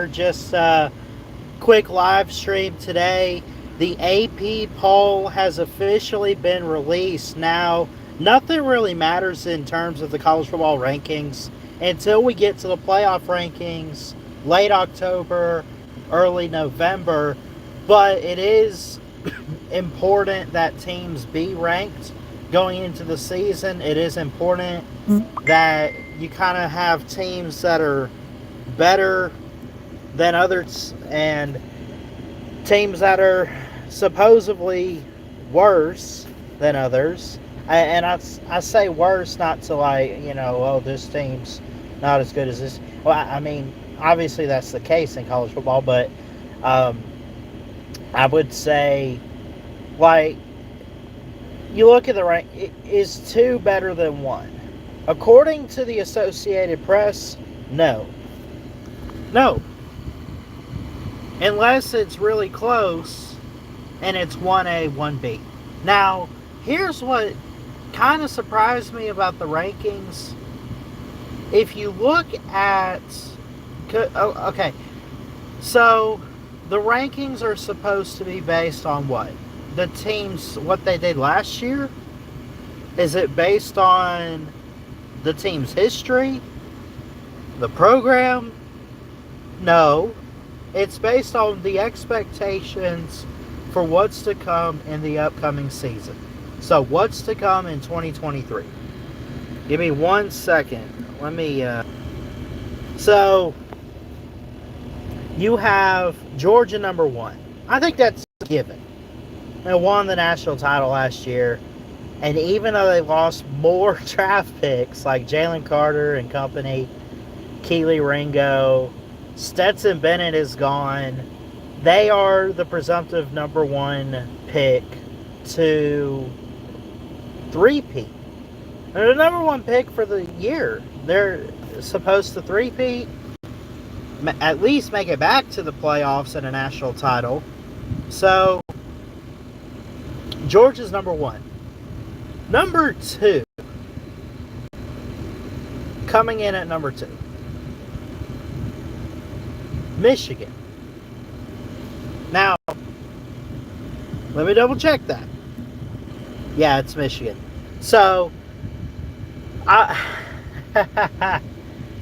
Just quick live stream today. The AP poll has officially been released. Now, nothing really matters in terms of the college football rankings until we get to the playoff rankings late October, early November. But it is important that teams be ranked going into the season. It is important that you kind of have teams that are better than others and teams that are supposedly worse than others. And I say worse not to like, oh, this team's not as good as this. Well, I mean, obviously that's the case in college football, but um, I would say, like, you look at the rank, is two better than one? According to the Associated Press, no. No. Unless it's really close and it's 1A, 1B. Now, here's what kind of surprised me about the rankings. If you look at. Okay. So, the rankings are supposed to be based on what? The teams, what they did last year? Is it based on the team's history? The program? No. It's based on the expectations for what's to come in the upcoming season. So, what's to come in 2023? Give me 1 second. Let me. So, you have Georgia number 1. I think that's a given. They won the national title last year. And even though they lost more draft picks like Jalen Carter and company, Keely Ringo, Stetson Bennett is gone, they are the presumptive number 1 pick to three-peat. They're the number 1 pick for the year. They're supposed to three-peat, at least make it back to the playoffs and a national title. So, Georgia's number 1. Number 2, coming in at number 2, Michigan. Now, let me double check that. Yeah, it's Michigan. So,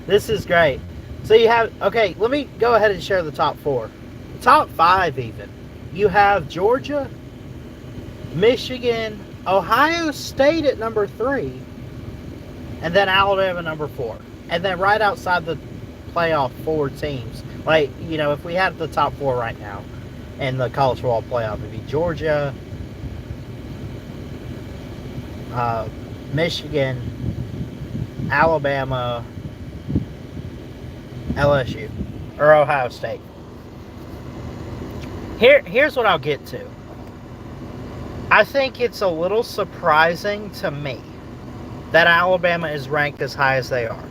this is great. So you have, okay, let me go ahead and share the top 4. The top 5 even. You have Georgia, Michigan, Ohio State at number 3, and then Alabama number 4. And then right outside the playoff 4 teams. Like, if we had the top 4 right now in the college football playoff, it'd be Georgia, Michigan, Alabama, LSU, or Ohio State. Here's what I'll get to. I think it's a little surprising to me that Alabama is ranked as high as they are.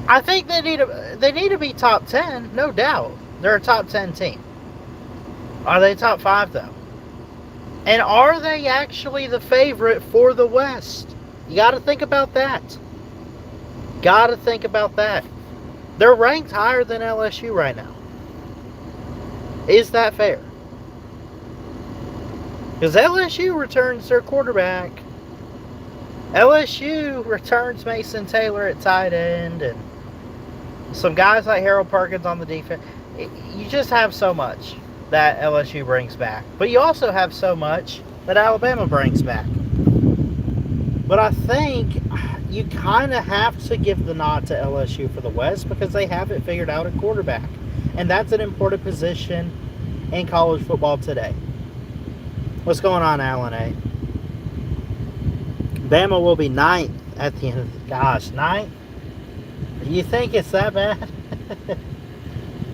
I think they need to be top 10, no doubt. They're a top 10 team. Are they top 5 though? And are they actually the favorite for the West? You got to think about that. Got to think about that. They're ranked higher than LSU right now. Is that fair? Because LSU returns their quarterback. LSU returns Mason Taylor at tight end and some guys like Harold Perkins on the defense. You just have so much that LSU brings back. But you also have so much that Alabama brings back. But I think you kind of have to give the nod to LSU for the West because they haven't figured out a quarterback. And that's an important position in college football today. What's going on, Alan A? Bama will be 9th at the end of the... Gosh, 9th? You think it's that bad?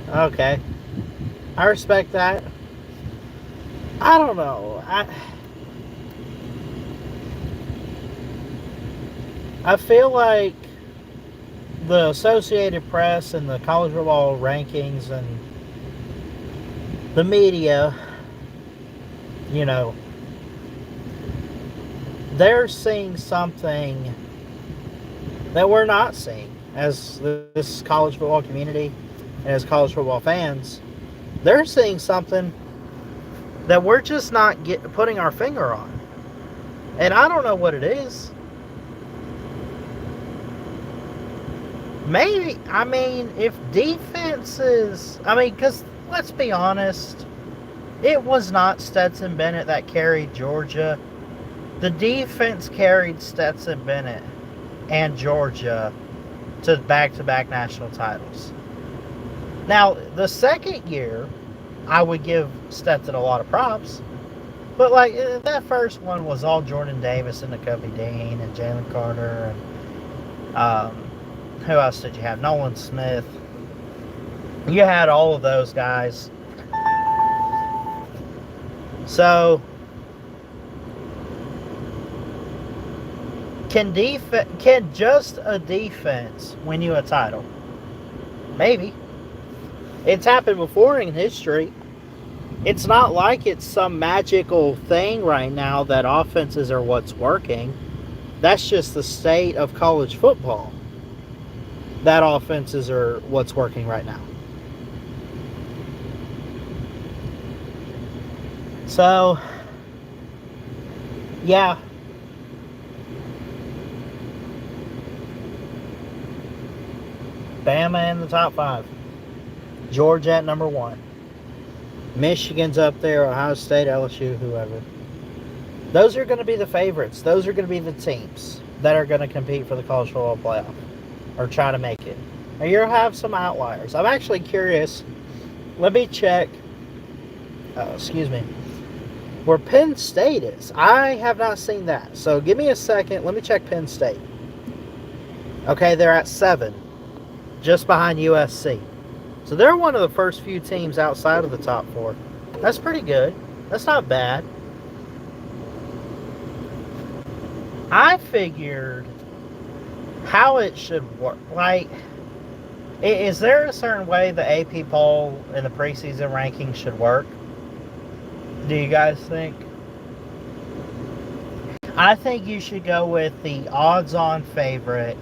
Okay. I respect that. I don't know. I feel like the Associated Press and the college football rankings and the media, they're seeing something that we're not seeing as this college football community. and as college football fans, they're seeing something that we're just not putting our finger on. And I don't know what it is. Maybe, I mean, if defenses, because let's be honest, it was not Stetson Bennett that carried Georgia. The defense carried Stetson Bennett and Georgia to back-to-back national titles. Now, the second year, I would give Stetson a lot of props. But, that first one was all Jordan Davis and Nakobe Dean and Jalen Carter. And who else did you have? Nolan Smith. You had all of those guys. So, can just a defense win you a title? Maybe. It's happened before in history. It's not like it's some magical thing right now that offenses are what's working. That's just the state of college football. That offenses are what's working right now. So, yeah. Bama in the top 5. Georgia at number 1. Michigan's up there, Ohio State, LSU, whoever. Those are going to be the favorites. Those are going to be the teams that are going to compete for the college football playoff or try to make it. Now, you'll have some outliers. I'm actually curious. Let me check. Where Penn State is. I have not seen that. So give me a second. Let me check Penn State. Okay, they're at 7. Just behind USC. So they're one of the first few teams outside of the top 4. That's pretty good. That's not bad. I figured how it should work. Is there a certain way the AP poll and the preseason ranking should work? Do you guys think? I think you should go with the odds-on favorite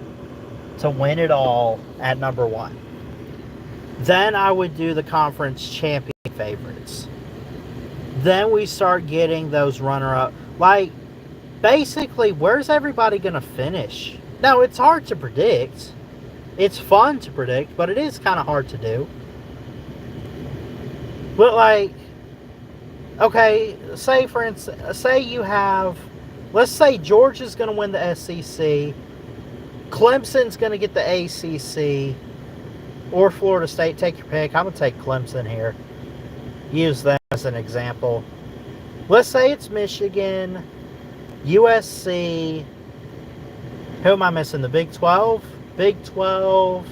to win it all at number 1. Then I would do the conference champion favorites. Then we start getting those runner-up. Basically, where's everybody going to finish? Now, it's hard to predict. It's fun to predict, but it is kind of hard to do. But, okay, say, for instance, you have, let's say Georgia's going to win the SEC. Clemson's going to get the ACC. Or Florida State, take your pick. I'm going to take Clemson here. Use them as an example. Let's say it's Michigan, USC. Who am I missing? The Big 12? Big 12.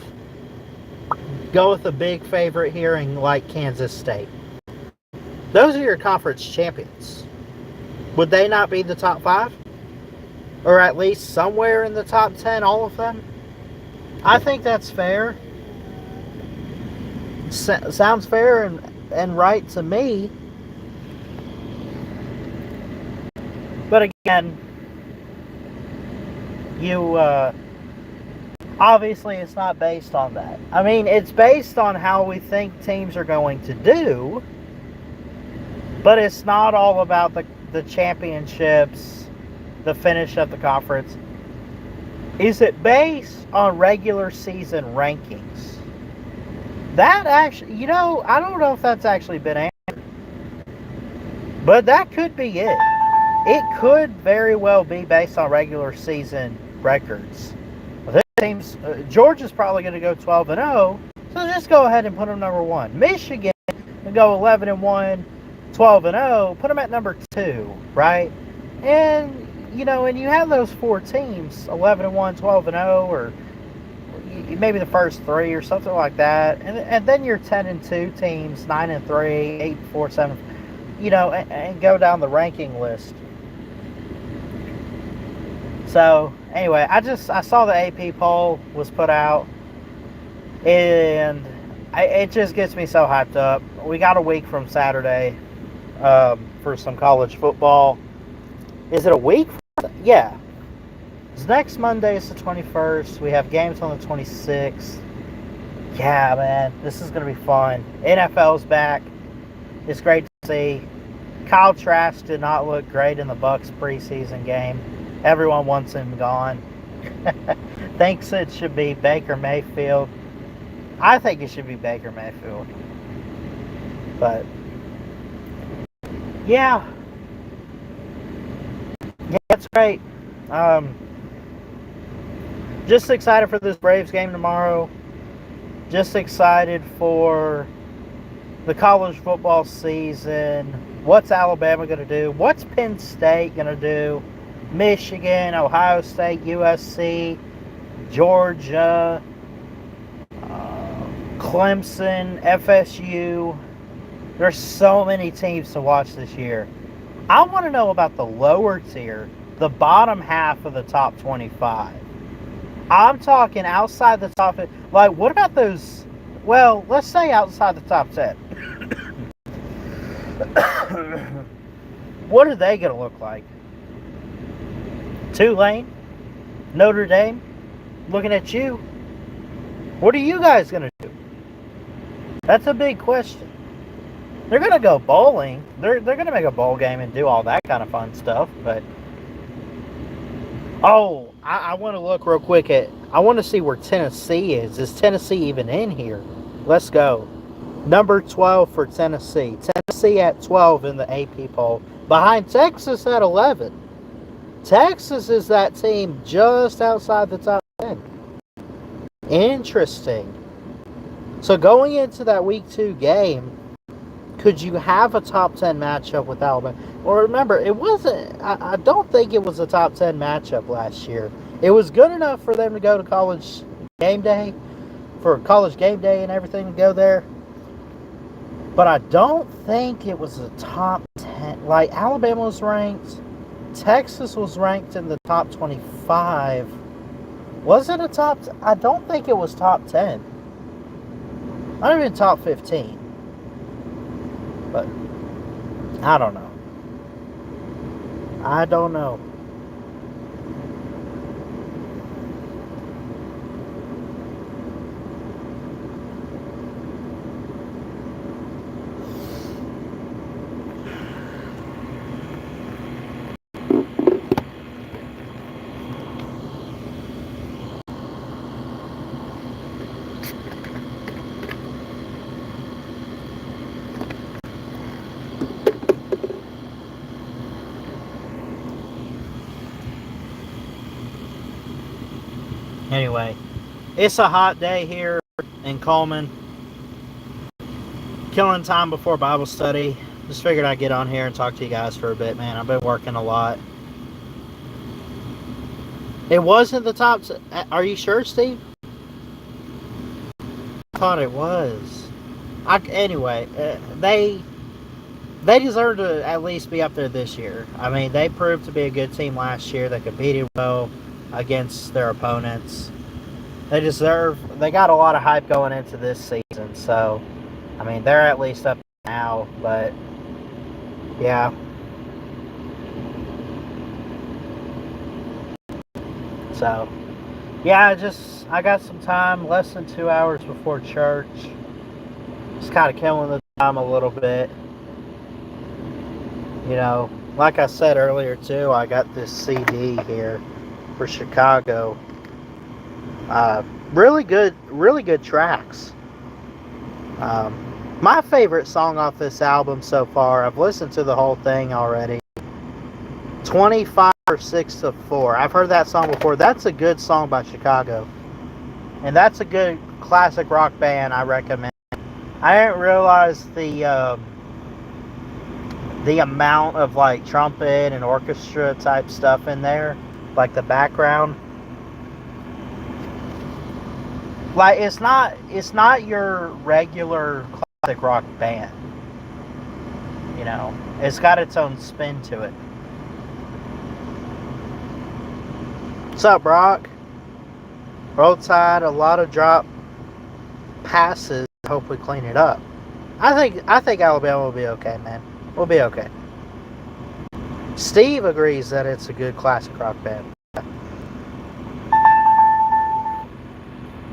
Go with the big favorite here in Kansas State. Those are your conference champions. Would they not be the top 5? Or at least somewhere in the top 10, all of them? I think that's fair. Sounds fair and right to me. But again, obviously it's not based on that. It's based on how we think teams are going to do, but it's not all about the championships, the finish of the conference. Is it based on regular season rankings? That actually, I don't know if that's actually been answered. But that could be it. It could very well be based on regular season records. This team's, Georgia's probably going to go 12-0, so just go ahead and put them number 1. Michigan will go 11-1, 12-0, put them at number 2, right? And, and you have those 4 teams, 11-1, 12-0, or maybe the first 3 or something like that, and then your 10-2 teams, 9-3, 8-4, 7, and go down the ranking list. So anyway, I saw the AP poll was put out, and it just gets me so hyped up. We got a week from Saturday for some college football. Is it a week? Yeah. Next Monday is the 21st. We have games on the 26th. Yeah, man, this is going to be fun. NFL's back. It's great to see. Kyle Trask did not look great in the Bucks preseason game. Everyone wants him gone. Thinks it should be Baker Mayfield. I think it should be Baker Mayfield. But yeah, it's great. Just excited for this Braves game tomorrow. Just excited for the college football season. What's Alabama going to do? What's Penn State going to do? Michigan, Ohio State, USC, Georgia, Clemson, FSU. There's so many teams to watch this year. I want to know about the lower tier, the bottom half of the top 25. I'm talking outside the top. Like, what about those? Well, let's say outside the top 10. What are they going to look like? Tulane? Notre Dame? Looking at you. What are you guys going to do? That's a big question. They're going to go bowling. They're going to make a bowl game and do all that kind of fun stuff. But, oh, I want to look real quick at, I want to see where Tennessee is. Is Tennessee even in here? Let's go. Number 12 for Tennessee. Tennessee at 12 in the AP poll. Behind Texas at 11. Texas is that team just outside the top 10. Interesting. So going into that week 2 game, could you have a top 10 matchup with Alabama? Well, remember, it wasn't, I don't think it was a top 10 matchup last year. It was good enough for them to go to college game day, for college game day and everything to go there. But I don't think it was a top 10. Like, Alabama was ranked. Texas was ranked in the top 25. Was it a top? I don't think it was top 10. Not even top 15. But I don't know. I don't know. Anyway, it's a hot day here in Coleman. Killing time before Bible study. Just figured I'd get on here and talk to you guys for a bit, man. I've been working a lot. It wasn't the top... Are you sure, Steve? I thought it was. Anyway, they deserve to at least be up there this year. I mean, they proved to be a good team last year. They competed well against their opponents. They got a lot of hype going into this season, so I mean, they're at least up now, but yeah. So yeah, I got some time, less than 2 hours before church. Just kind of killing the time a little bit. You know, like I said earlier too, I got this CD here for Chicago. Really good tracks. My favorite song off this album so far, I've listened to the whole thing already. 25 or 6 to 4. I've heard that song before. That's a good song by Chicago. And that's a good classic rock band I recommend. I didn't realize the amount of like trumpet and orchestra type stuff in there. Like the background, like it's not your regular classic rock band. You know, it's got its own spin to it. What's up, Brock? Roadside, a lot of drop passes. Hope we clean it up. I think Alabama will be okay, man. We'll be okay. Steve agrees that it's a good classic rock band.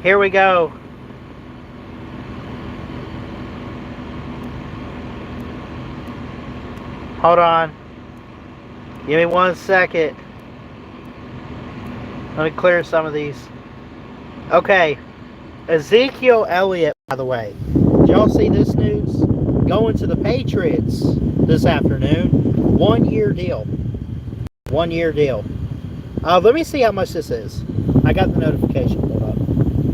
Here we go. Hold on. Give me 1 second. Let me clear some of these. Okay. Ezekiel Elliott, by the way. Did y'all see this news? Going to the Patriots this afternoon. 1 year deal. 1 year deal. Let me see how much this is. I got the notification pulled up.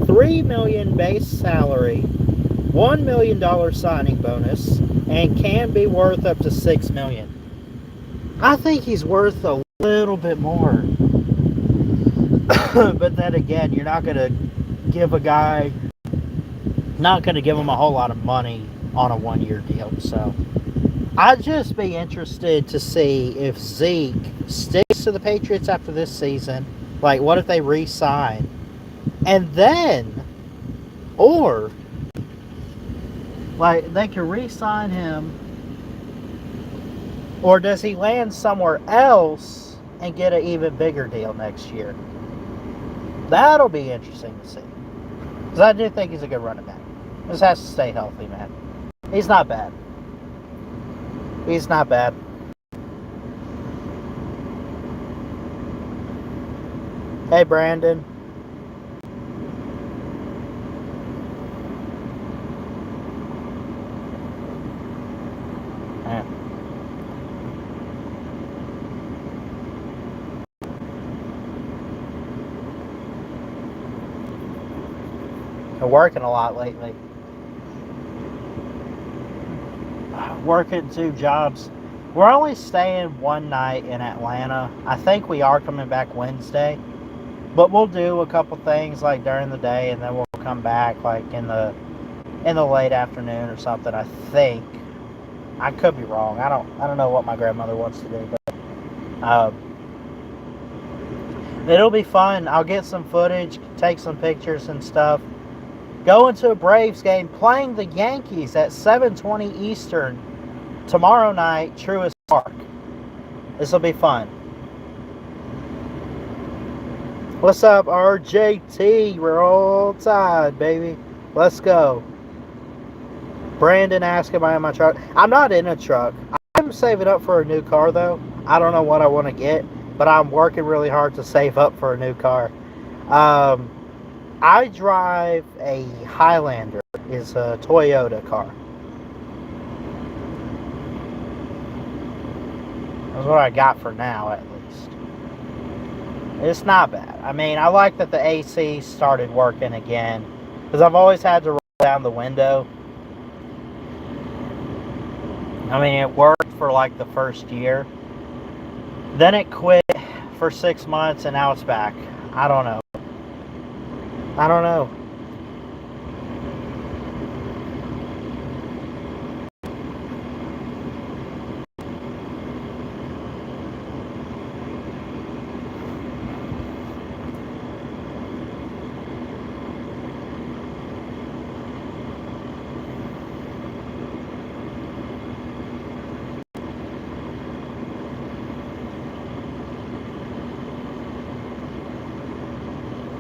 $3 million base salary, $1 million signing bonus, and can be worth up to $6 million. I think he's worth a little bit more. But then again, you're not going to give a guy, not going to give him a whole lot of money on a 1 year deal. So I'd just be interested to see if Zeke sticks to the Patriots after this season. Like, what if they re-sign? And then, or, like, they can re-sign him, or does he land somewhere else and get an even bigger deal next year? That'll be interesting to see. Because I do think he's a good running back. Just has to stay healthy, man. He's not bad. He's not bad. Hey, Brandon. Been working a lot lately. Working 2 jobs. We're only staying one night in Atlanta. I think we are coming back Wednesday. But we'll do a couple things like during the day, and then we'll come back like in the late afternoon or something. I think. I could be wrong. I don't know what my grandmother wants to do, but it'll be fun. I'll get some footage, take some pictures and stuff. Going to a Braves game, playing the Yankees at 7:20 Eastern tomorrow night, Truist Park. This will be fun. What's up, RJT? We're all tied, baby. Let's go. Brandon asked, am I in my truck? I'm not in a truck. I'm saving up for a new car, though. I don't know what I want to get, but I'm working really hard to save up for a new car. I drive a Highlander. It's a Toyota car. That's what I got for now, at least. It's not bad. I mean, I like that the AC started working again, because I've always had to roll down the window. I mean, it worked for like the first year. Then it quit for 6 months, and now it's back. I don't know. I don't know.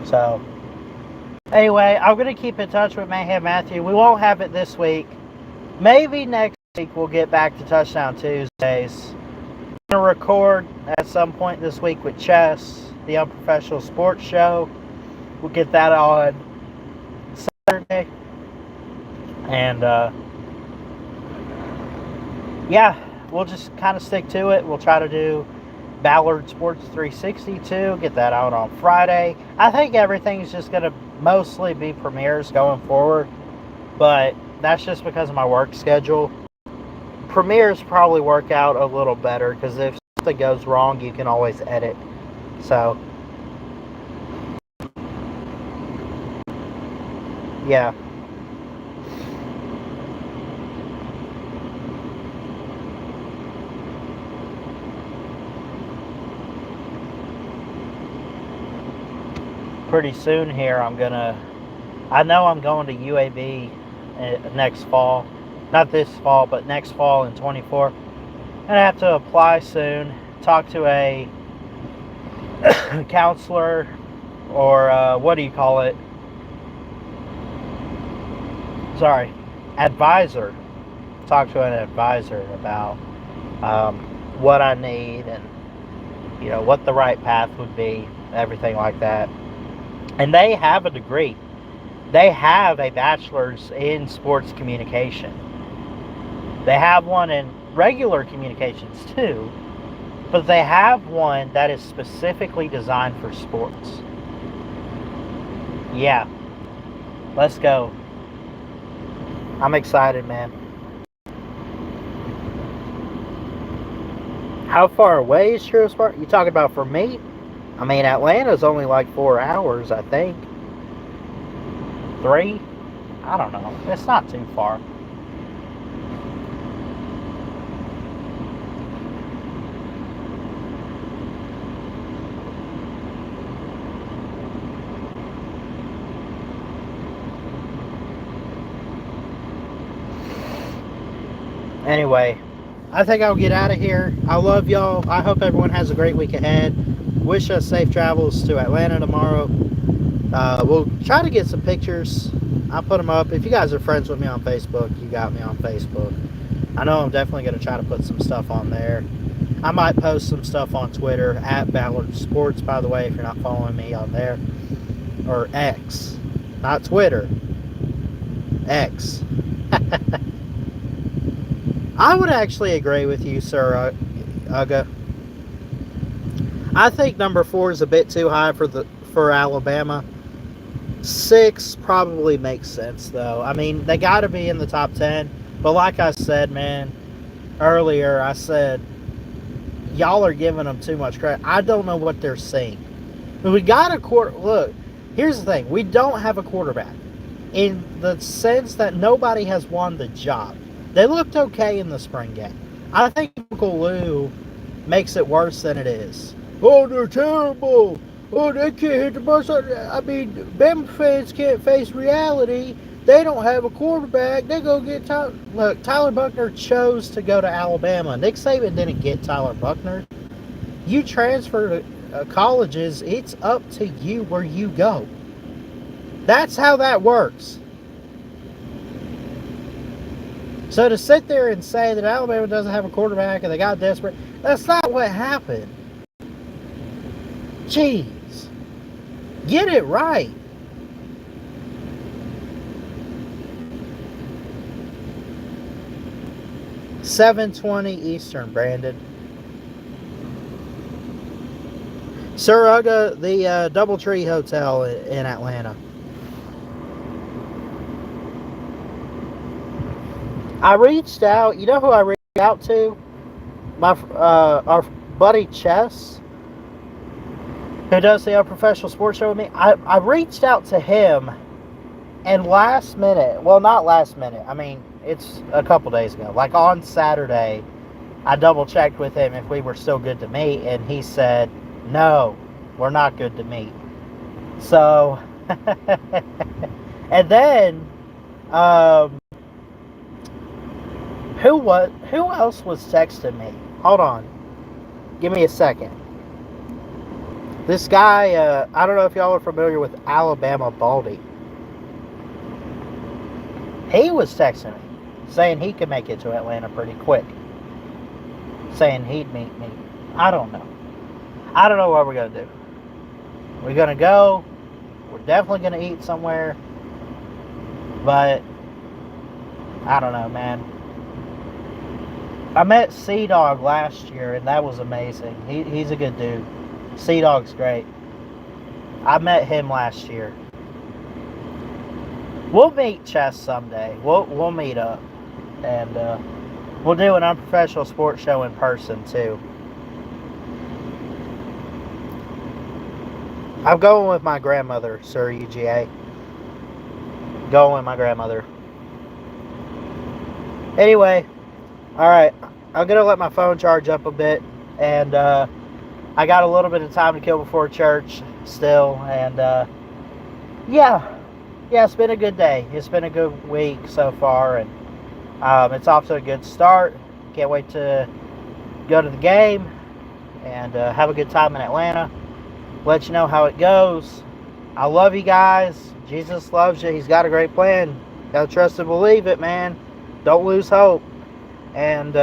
So, anyway, I'm going to keep in touch with Mayhem Matthew. We won't have it this week. Maybe next week we'll get back to Touchdown Tuesdays. I'm going to record at some point this week with Chess, the Unprofessional Sports Show. We'll get that on Saturday. And, yeah, we'll just kind of stick to it. We'll try to do Ballard Sports 362, get that out on Friday. I think everything's just going to mostly be premieres going forward, but that's just because of my work schedule. Premieres probably work out a little better, because if something goes wrong, you can always edit. So, yeah. Pretty soon here, I know I'm going to UAB next fall. Not this fall, but next fall in 24. And I have to apply soon, talk to a counselor, or what do you call it? Sorry, advisor. Talk to an advisor about what I need, and what the right path would be, everything like that. And they have a degree. They have a bachelor's in sports communication. They have one in regular communications too, but they have one that is specifically designed for sports. Yeah, let's go. I'm excited, man. How far away is Truist Park? You talking about for me? I mean, Atlanta's only like 4 hours, I think. 3? I don't know. It's not too far. Anyway, I think I'll get out of here. I love y'all. I hope everyone has a great week ahead. Wish us safe travels to Atlanta tomorrow. We'll try to get some pictures. I'll put them up. If you guys are friends with me on Facebook, you got me on Facebook. I know I'm definitely going to try to put some stuff on there. I might post some stuff on Twitter, at Ballard Sports, by the way, if you're not following me on there. Or X. Not Twitter. X. I would actually agree with you, Sir Uga. I think number 4 is a bit too high for Alabama. 6 probably makes sense, though. I mean, they got to be in the top 10. But like I said, man, earlier, I said, y'all are giving them too much credit. I don't know what they're seeing. We got a look, here's the thing. We don't have a quarterback. In the sense that nobody has won the job. They looked okay in the spring game. I think Uncle Lou makes it worse than it is. Oh, they're terrible. Oh, they can't hit the bus. I mean, Bama fans can't face reality. They don't have a quarterback. They go get Tyler. Look, Tyler Buchner chose to go to Alabama. Nick Saban didn't get Tyler Buchner. You transfer to colleges, it's up to you where you go. That's how that works. So to sit there and say that Alabama doesn't have a quarterback and they got desperate, that's not what happened. Jeez. Get it right. $7:20 Eastern, Brandon. Sir Uga, the Doubletree Hotel in Atlanta. I reached out. You know who I reached out to? Our buddy Chess, who does the Professional Sports Show with me. I reached out to him, and last minute, well, not last minute, I mean, it's a couple days ago, like on Saturday, I double checked with him if we were still good to meet, and he said, no, we're not good to meet. So, and then, who else was texting me? Hold on. Give me a second. This guy, I don't know if y'all are familiar with Alabama Baldy. He was texting me, saying he could make it to Atlanta pretty quick. Saying he'd meet me. I don't know. I don't know what we're going to do. We're going to go. We're definitely going to eat somewhere. But, I don't know, man. I met Sea-Dog last year, and that was amazing. He's a good dude. Sea-Dog's great. I met him last year. We'll meet Chess someday. We'll meet up. And we'll do an Unprofessional Sports Show in person, too. I'm going with my grandmother, Sir UGA. Going with my grandmother. Anyway, alright, I'm going to let my phone charge up a bit, and I got a little bit of time to kill before church still, and yeah, it's been a good day. It's been a good week so far, and it's off to a good start. Can't wait to go to the game and have a good time in Atlanta. Let you know how it goes. I love you guys. Jesus loves you. He's got a great plan. Gotta trust and believe it, man. Don't lose hope. And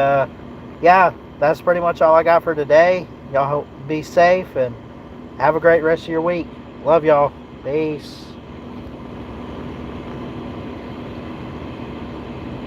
yeah, that's pretty much all I got for today. Y'all be safe and have a great rest of your week. Love y'all. Peace.